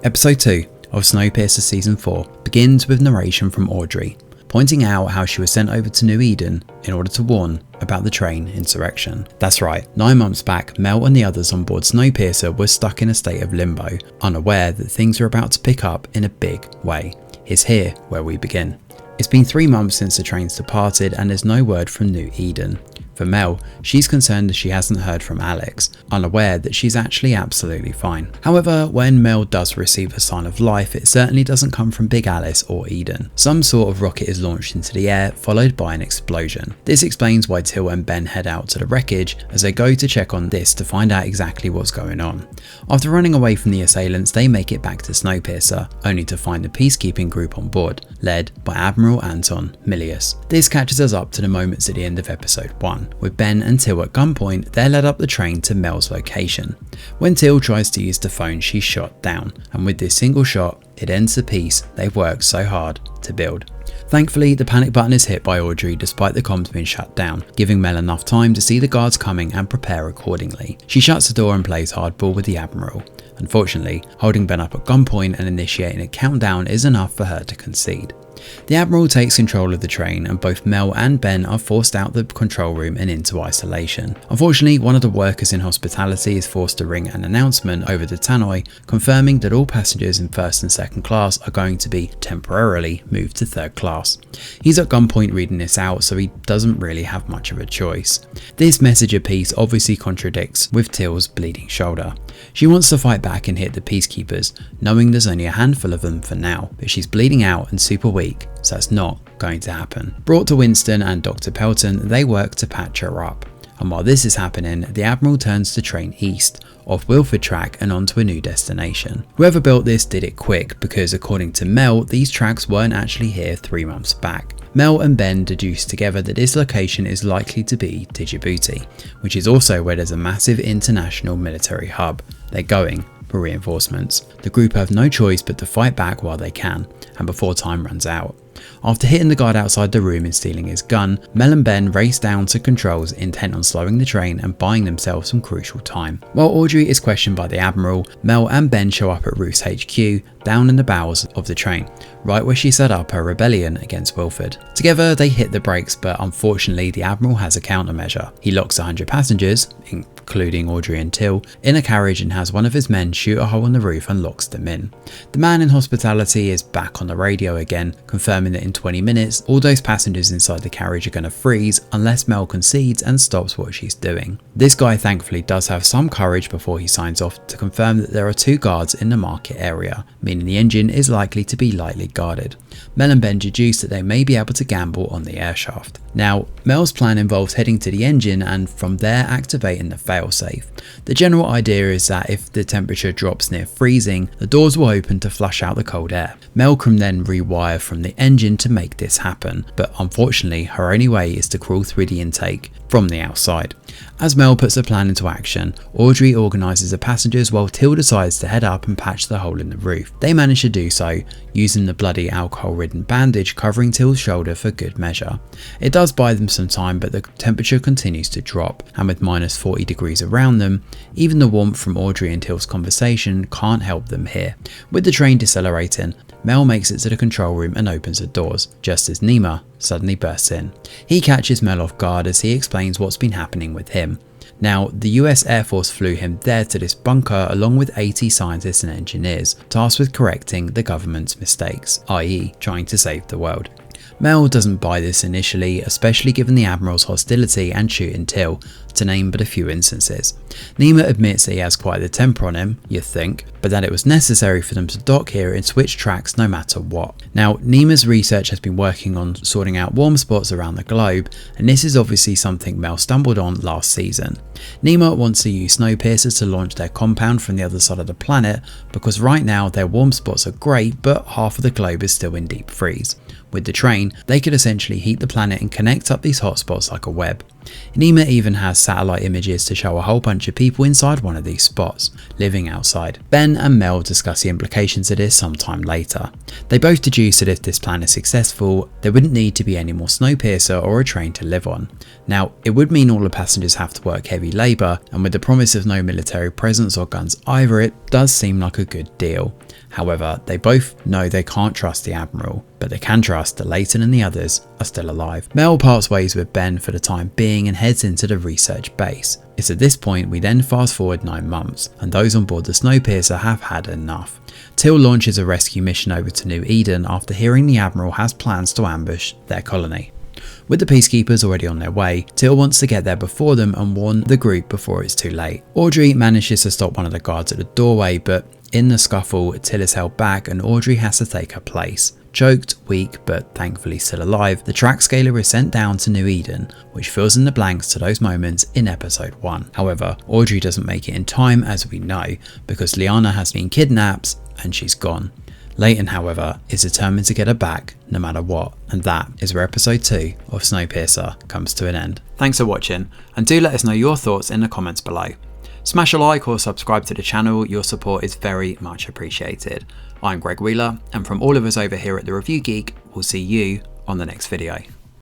Episode 2 of Snowpiercer Season 4 begins with narration from Audrey, pointing out how she was sent over to New Eden in order to warn about the train insurrection. That's right, 9 months back, Mel and the others on board Snowpiercer were stuck in a state of limbo, unaware that things were about to pick up in a big way. It's here where we begin. It's been 3 months since the trains departed and there's no word from New Eden. For Mel, she's concerned that she hasn't heard from Alex, unaware that she's actually absolutely fine. However, when Mel does receive a sign of life, it certainly doesn't come from Big Alice or Eden. Some sort of rocket is launched into the air, followed by an explosion. This explains why Till and Ben head out to the wreckage as they go to check on this to find out exactly what's going on. After running away from the assailants, they make it back to Snowpiercer, only to find the peacekeeping group on board, led by Admiral Anton Milius. This catches us up to the moments at the end of episode 1. With Ben and Till at gunpoint, they're led up the train to Mel's location. When Till tries to use the phone, she's shot down, and with this single shot, it ends the peace they've worked so hard to build. Thankfully, the panic button is hit by Audrey despite the comms being shut down, giving Mel enough time to see the guards coming and prepare accordingly. She shuts the door and plays hardball with the Admiral. Unfortunately, holding Ben up at gunpoint and initiating a countdown is enough for her to concede. The Admiral takes control of the train and both Mel and Ben are forced out the control room and into isolation. Unfortunately, one of the workers in hospitality is forced to ring an announcement over the tannoy confirming that all passengers in first and second class are going to be temporarily moved to third class. He's at gunpoint reading this out, so he doesn't really have much of a choice. This message of peace obviously contradicts with Till's bleeding shoulder. She wants to fight back and hit the peacekeepers, knowing there's only a handful of them for now, but she's bleeding out and super weak, so that's not going to happen. Brought to Winston and Dr. Pelton, they work to patch her up. And while this is happening, the Admiral turns the train east, off Wilford track and onto a new destination. Whoever built this did it quick because according to Mel, these tracks weren't actually here 3 months back. Mel and Ben deduce together that this location is likely to be Djibouti, which is also where there's a massive international military hub. They're going for reinforcements. The group have no choice but to fight back while they can, and before time runs out. After hitting the guard outside the room and stealing his gun, Mel and Ben race down to controls intent on slowing the train and buying themselves some crucial time. While Audrey is questioned by the Admiral, Mel and Ben show up at Ruth's HQ down in the bowels of the train, right where she set up her rebellion against Wilford. Together they hit the brakes, but unfortunately the Admiral has a countermeasure. He locks 100 passengers, including Audrey and Till, in a carriage and has one of his men shoot a hole in the roof and locks them in. The man in hospitality is back on the radio again, confirming that in 20 minutes all those passengers inside the carriage are going to freeze unless Mel concedes and stops what she's doing. This guy thankfully does have some courage before he signs off to confirm that there are 2 guards in the market area, meaning the engine is likely to be lightly guarded. Mel and Ben deduce that they may be able to gamble on the airshaft. Now, Mel's plan involves heading to the engine and from there activating the failsafe. The general idea is that if the temperature drops near freezing, the doors will open to flush out the cold air. Mel can then rewire from the engine to make this happen, but unfortunately her only way is to crawl through the intake from the outside. As Mel puts the plan into action, Audrey organises the passengers while Till decides to head up and patch the hole in the roof. They manage to do so, using the bloody alcohol-ridden bandage covering Till's shoulder for good measure. It does buy them some time, but the temperature continues to drop, and with minus 40 degrees around them, even the warmth from Audrey and Till's conversation can't help them here. With the train decelerating, Mel makes it to the control room and opens the doors, just as Nema suddenly bursts in. He catches Mel off guard as he explains what's been happening with him. Now, the US Air Force flew him there to this bunker along with 80 scientists and engineers, tasked with correcting the government's mistakes, i.e. trying to save the world. Mel doesn't buy this initially, especially given the Admiral's hostility and shooting Till, to name but a few instances. Nema admits that he has quite the temper on him, you'd think, but that it was necessary for them to dock here and switch tracks no matter what. Now, Nema's research has been working on sorting out warm spots around the globe, and this is obviously something Mel stumbled on last season. Nema wants to use Snowpiercer to launch their compound from the other side of the planet, because right now their warm spots are great, but half of the globe is still in deep freeze. With the train, they could essentially heat the planet and connect up these hotspots like a web. Nema even has satellite images to show a whole bunch of people inside one of these spots, living outside. Ben and Mel discuss the implications of this sometime later. They both deduce that if this plan is successful, there wouldn't need to be any more Snowpiercer or a train to live on. Now, it would mean all the passengers have to work heavy labour, and with the promise of no military presence or guns either, it does seem like a good deal. However, they both know they can't trust the Admiral, but they can trust that Leighton and the others are still alive. Mel parts ways with Ben for the time being and heads into the research base. It's at this point we then fast forward 9 months, and those on board the Snowpiercer have had enough. Teal launches a rescue mission over to New Eden after hearing the Admiral has plans to ambush their colony. With the peacekeepers already on their way, Teal wants to get there before them and warn the group before it's too late. Audrey manages to stop one of the guards at the doorway, but in the scuffle, Teal is held back and Audrey has to take her place. Choked, weak, but thankfully still alive, the track scaler is sent down to New Eden, which fills in the blanks to those moments in episode 1. However, Audrey doesn't make it in time, as we know, because Liana has been kidnapped and she's gone. Leighton, however, is determined to get her back no matter what, and that is where episode 2 of Snowpiercer comes to an end. Thanks for watching, and do let us know your thoughts in the comments below. Smash a like or subscribe to the channel, your support is very much appreciated. I'm Greg Wheeler, and from all of us over here at The Review Geek, we'll see you on the next video.